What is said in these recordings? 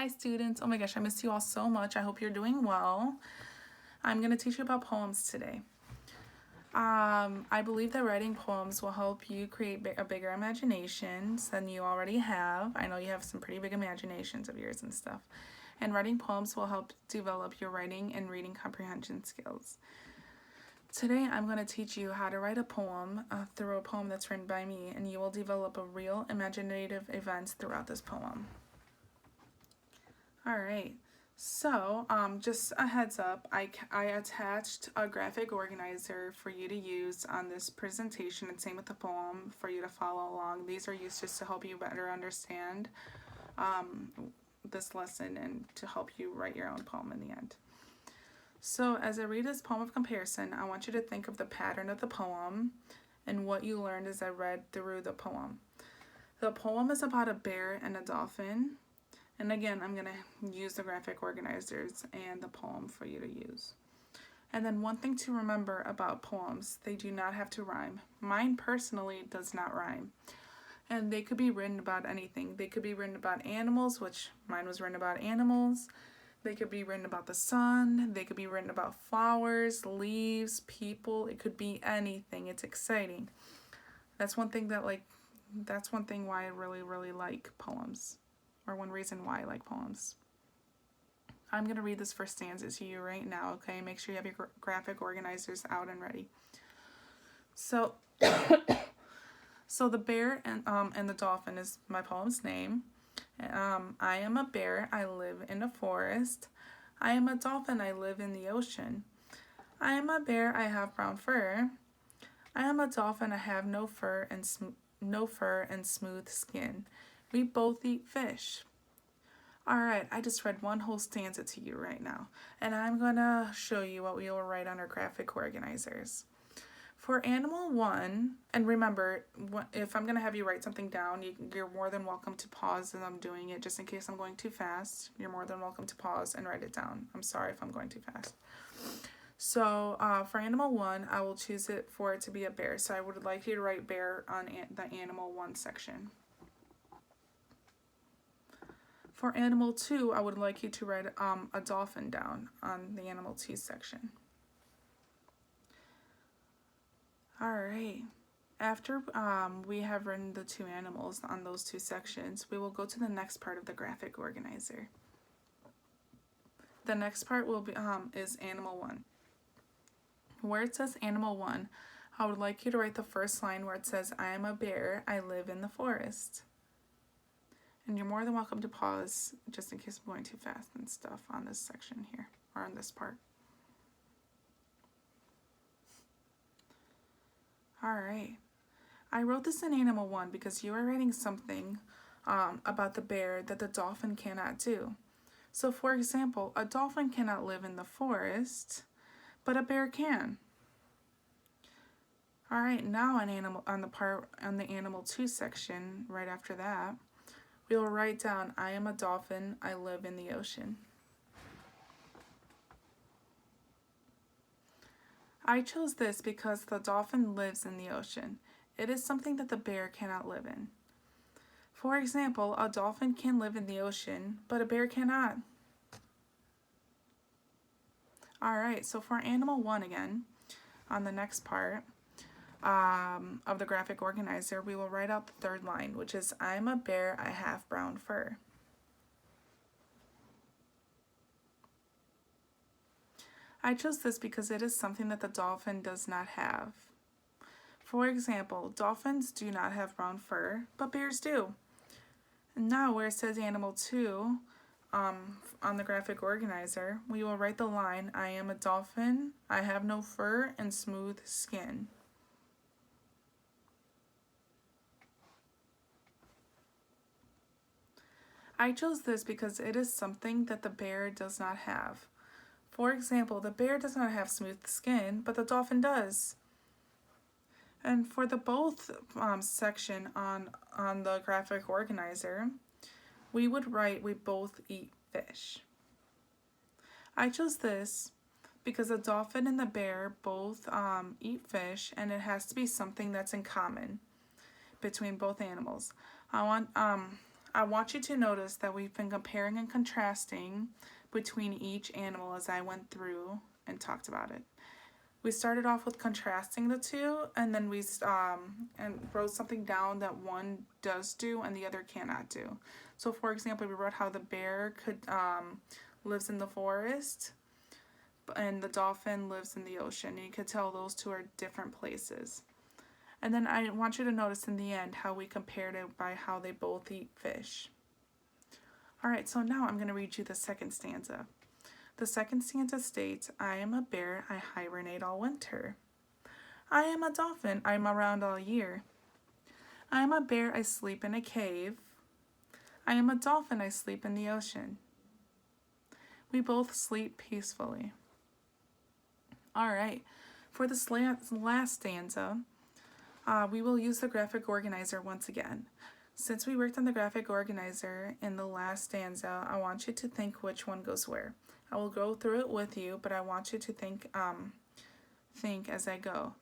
Hi students, oh my gosh, I miss you all so much. I hope you're doing well. I'm going to teach you about poems today. I believe that writing poems will help you create a bigger imaginations than you already have. I know you have some pretty big imaginations of yours and stuff. And writing poems will help develop your writing and reading comprehension skills. Today I'm going to teach you how to write a poem through a poem that's written by me, and you will develop a real imaginative events throughout this poem. Alright, so just a heads up, I attached a graphic organizer for you to use on this presentation, and same with the poem for you to follow along. These are used just to help you better understand this lesson and to help you write your own poem in the end. So as I read this poem of comparison, I want you to think of the pattern of the poem and what you learned as I read through the poem. The poem is about a bear and a dolphin. And again, I'm going to use the graphic organizers and the poem for you to use. And then one thing to remember about poems, they do not have to rhyme. Mine personally does not rhyme. And they could be written about anything. They could be written about animals, which mine was written about animals. They could be written about the sun. They could be written about flowers, leaves, people. It could be anything. It's exciting. That's one thing why I really like poems. Or one reason why I like poems. I'm going to read this first stanza to you right now, okay? Make sure you have your graphic organizers out and ready. So, the bear and the dolphin is my poem's name. I am a bear, I live in a forest. I am a dolphin, I live in the ocean. I am a bear, I have brown fur. I am a dolphin, I have no fur and smooth skin. We both eat fish. Alright, I just read one whole stanza to you right now, and I'm going to show you what we will write on our graphic organizers. For animal 1, and remember, if I'm going to have you write something down, you're more than welcome to pause as I'm doing it, just in case I'm going too fast. You're more than welcome to pause and write it down. I'm sorry if I'm going too fast. So for animal 1, I will choose it for it to be a bear. So I would like you to write bear on the animal 1 section. For animal 2, I would like you to write a dolphin down on the animal 2 section. Alright, after we have written the two animals on those 2 sections, we will go to the next part of the graphic organizer. The next part will be is animal 1. Where it says animal 1, I would like you to write the first line where it says, I am a bear, I live in the forest. And you're more than welcome to pause just in case I'm going too fast and stuff on this section here, or on this part. Alright. I wrote this in animal 1 because you are writing something about the bear that the dolphin cannot do. So for example, a dolphin cannot live in the forest, but a bear can. Alright, now on the animal 2 section, right after that, we will write down, I am a dolphin, I live in the ocean. I chose this because the dolphin lives in the ocean. It is something that the bear cannot live in. For example, a dolphin can live in the ocean, but a bear cannot. Alright, so for animal 1 again, on the next part of the graphic organizer, we will write out the third line, which is, I'm a bear, I have brown fur. I chose this because it is something that the dolphin does not have. For example, dolphins do not have brown fur, but bears do. And now where it says animal 2 on the graphic organizer, we will write the line, I am a dolphin, I have no fur and smooth skin. I chose this because it is something that the bear does not have. For example, the bear does not have smooth skin, but the dolphin does. And for the both section on the graphic organizer, we would write, we both eat fish. I chose this because the dolphin and the bear both eat fish, and it has to be something that's in common between both animals. I want you to notice that we've been comparing and contrasting between each animal as I went through and talked about it. We started off with contrasting the two, and then we and wrote something down that one does do and the other cannot do. So, for example, we wrote how the bear lives in the forest, and the dolphin lives in the ocean. And you could tell those two are different places. And then I want you to notice in the end how we compared it by how they both eat fish. Alright, so now I'm going to read you the second stanza. The second stanza states, I am a bear, I hibernate all winter. I am a dolphin, I'm around all year. I am a bear, I sleep in a cave. I am a dolphin, I sleep in the ocean. We both sleep peacefully. Alright, for this last stanza, we will use the graphic organizer once again. Since we worked on the graphic organizer in the last stanza, I want you to think which one goes where. I will go through it with you, but I want you to think as I go.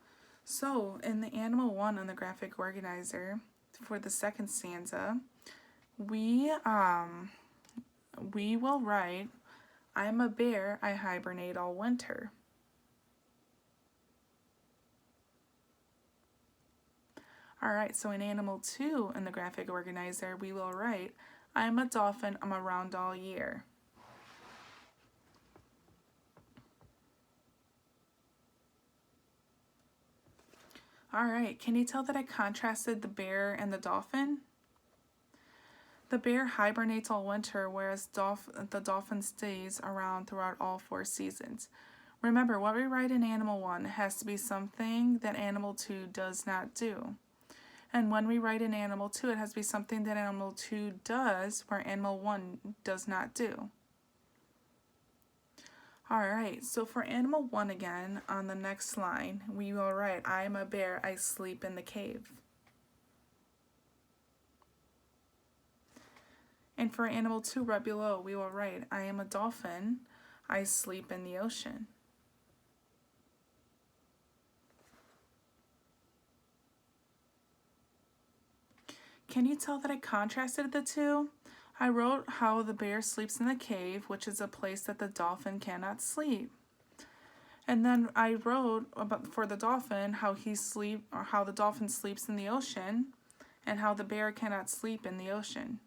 So, in the animal 1 on the graphic organizer, for the second stanza, we will write, I am a bear, I hibernate all winter. Alright, so in animal 2 in the graphic organizer, we will write, I am a dolphin, I'm around all year. Alright, can you tell that I contrasted the bear and the dolphin? The bear hibernates all winter, whereas the dolphin stays around throughout all 4 seasons. Remember, what we write in animal 1 has to be something that animal 2 does not do. And when we write in animal 2, it has to be something that animal 2 does, where animal 1 does not do. Alright, so for animal 1 again, on the next line, we will write, I am a bear, I sleep in the cave. And for animal 2 right below, we will write, I am a dolphin, I sleep in the ocean. Can you tell that I contrasted the two? I wrote how the bear sleeps in the cave, which is a place that the dolphin cannot sleep. And then I wrote about for the dolphin how the dolphin sleeps in the ocean, and how the bear cannot sleep in the ocean.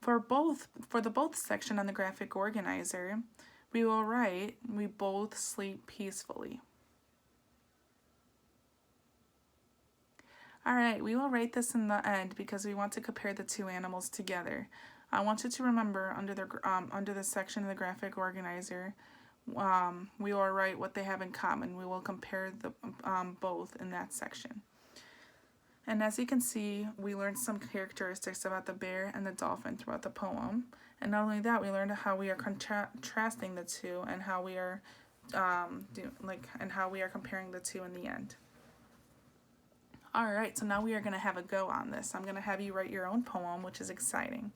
For the both section on the graphic organizer, we will write, we both sleep peacefully. Alright, we will write this in the end because we want to compare the two animals together. I want you to remember under the section of the graphic organizer, we will write what they have in common. We will compare the both in that section. And as you can see, we learned some characteristics about the bear and the dolphin throughout the poem. And not only that, we learned how we are contrasting the two and how we are comparing the two in the end. Alright, so now we are going to have a go on this. I'm going to have you write your own poem, which is exciting.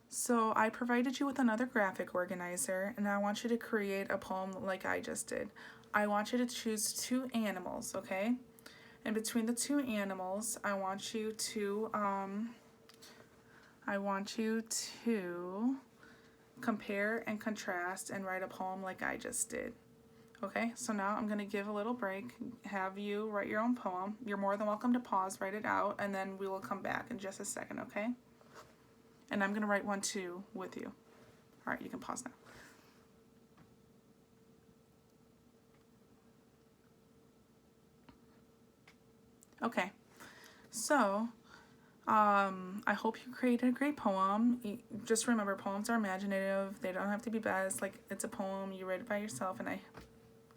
So I provided you with another graphic organizer, and I want you to create a poem like I just did. I want you to choose 2 animals, okay? And between the 2 animals, I want you to compare and contrast and write a poem like I just did. Okay, so now I'm going to give a little break, have you write your own poem. You're more than welcome to pause, write it out, and then we will come back in just a second, okay? And I'm going to write one too with you. Alright, you can pause now. Okay, so I hope you created a great poem. Just remember, poems are imaginative. They don't have to be best. Like, it's a poem. You write it by yourself, and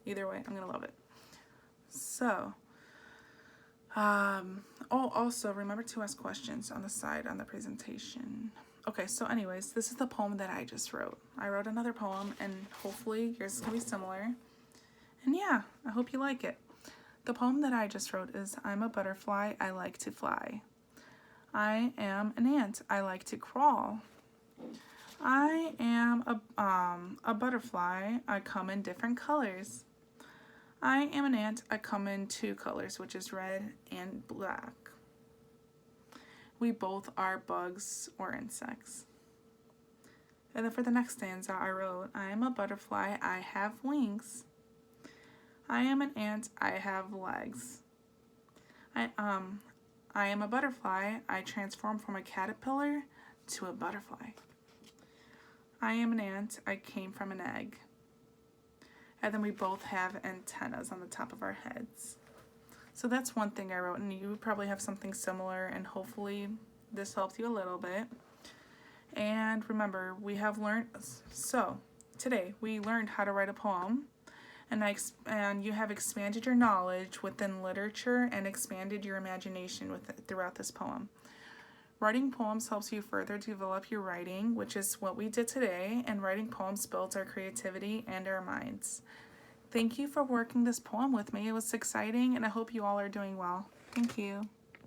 either way, I'm going to love it. So, also, remember to ask questions on the side on the presentation. Okay, so anyways, this is the poem that I just wrote. I wrote another poem, and hopefully yours is going to be similar. And yeah, I hope you like it. The poem that I just wrote is, I'm a butterfly, I like to fly. I am an ant, I like to crawl. I am a butterfly, I come in different colors. I am an ant, I come in 2 colors, which is red and black. We both are bugs or insects. And then for the next stanza, I wrote, I am a butterfly, I have wings. I am an ant, I have legs. I am a butterfly, I transform from a caterpillar to a butterfly. I am an ant, I came from an egg. And then we both have antennas on the top of our heads. So that's one thing I wrote, and you probably have something similar, and hopefully this helps you a little bit. And remember, we have learned, so today we learned how to write a poem, and you have expanded your knowledge within literature and expanded your imagination throughout this poem. Writing poems helps you further develop your writing, which is what we did today, and writing poems builds our creativity and our minds. Thank you for working this poem with me. It was exciting, and I hope you all are doing well. Thank you.